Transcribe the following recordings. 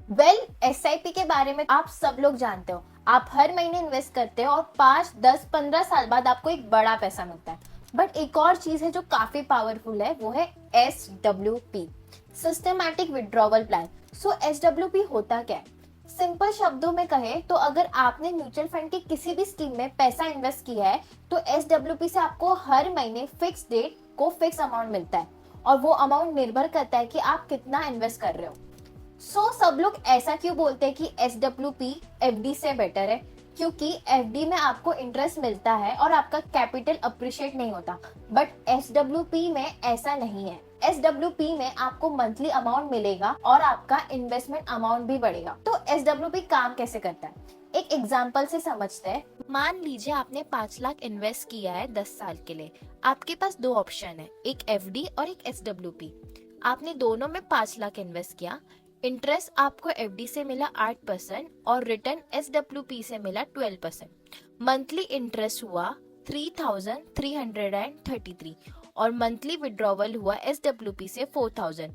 SIP के बारे में आप सब लोग जानते हो। आप हर महीने इन्वेस्ट करते हो और 5, 10, 15 साल बाद आपको एक बड़ा पैसा मिलता है। बट एक और चीज है जो काफी पावरफुल है, वो है SWP, सिस्टमैटिक विड्रॉवल प्लान। सो SWP होता क्या है? सिंपल शब्दों में कहे तो अगर आपने म्यूचुअल फंड की किसी भी स्कीम में पैसा इन्वेस्ट किया है तो SWP से आपको हर महीने फिक्स डेट को फिक्स अमाउंट मिलता है, और वो अमाउंट निर्भर करता है कि आप कितना इन्वेस्ट कर रहे हो। सब लोग ऐसा क्यों बोलते हैं कि SWP FD से बेटर है? क्योंकि FD में आपको इंटरेस्ट मिलता है और आपका कैपिटल अप्रिशिएट नहीं होता, बट SWP में ऐसा नहीं है। SWP में आपको मंथली अमाउंट मिलेगा और आपका इन्वेस्टमेंट अमाउंट भी बढ़ेगा। तो SWP काम कैसे करता है, एक एग्जाम्पल से समझते हैं। मान लीजिए आपने 5 लाख इन्वेस्ट किया है 10 साल के लिए। आपके पास दो ऑप्शन है, एक FD और एक SWP। आपने दोनों में 5 लाख इन्वेस्ट किया। इंटरेस्ट आपको FD से मिला 8% और रिटर्न SWP से मिला 12%। मंथली इंटरेस्ट हुआ 3,333 और मंथली विड्रॉवल हुआ SWP से 4,000।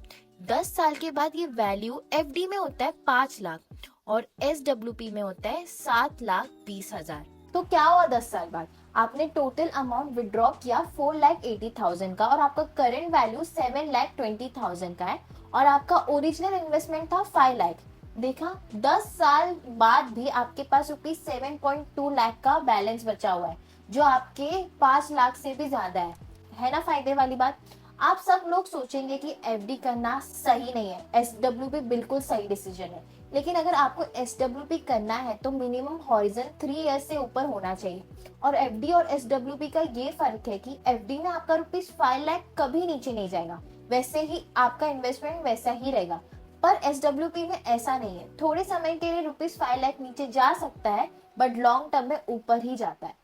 10 साल के बाद ये वैल्यू FD में होता है 5 लाख और SWP में होता है 7,20,000। तो क्या हुआ 10 साल बाद? आपने टोटल अमाउंट विड्रॉ किया 4,80,000 का और आपका करंट वैल्यू 7,20,000 का है, और आपका ओरिजिनल इन्वेस्टमेंट था 5 लाख। देखा, 10 साल बाद भी आपके पास ₹7.2 लाख का बैलेंस बचा हुआ है, जो आपके 5 लाख से भी ज्यादा है ना फायदे वाली बात। आप सब लोग सोचेंगे कि FD करना सही नहीं है, SWP बिल्कुल सही डिसीजन है। लेकिन अगर आपको SWP करना है तो मिनिमम हॉरिजन 3 ईयर्स से ऊपर होना चाहिए। और FD और SWP का ये फर्क है कि FD में आपका ₹5 लाख कभी नीचे नहीं जाएगा, वैसे ही आपका इन्वेस्टमेंट वैसा ही रहेगा। पर SWP में ऐसा नहीं है, थोड़े समय के लिए ₹5 लाख नीचे जा सकता है, बट लॉन्ग टर्म में ऊपर ही जाता है।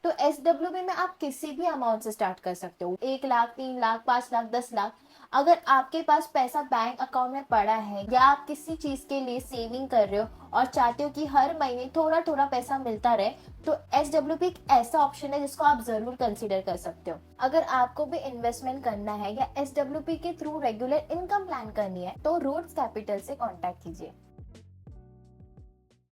तो SWP में आप किसी भी अमाउंट से स्टार्ट कर सकते हो, 1 लाख, 3 लाख, 5 लाख, 10 लाख। अगर आपके पास पैसा बैंक अकाउंट में पड़ा है या आप किसी चीज के लिए सेविंग कर रहे हो और चाहते हो कि हर महीने थोड़ा थोड़ा पैसा मिलता रहे, तो SWP एक ऐसा ऑप्शन है जिसको आप जरूर कंसीडर कर सकते हो। अगर आपको भी इन्वेस्टमेंट करना है या SWP के थ्रू रेगुलर इनकम प्लान करनी है तो रूट्स कैपिटल से कॉन्टैक्ट कीजिए।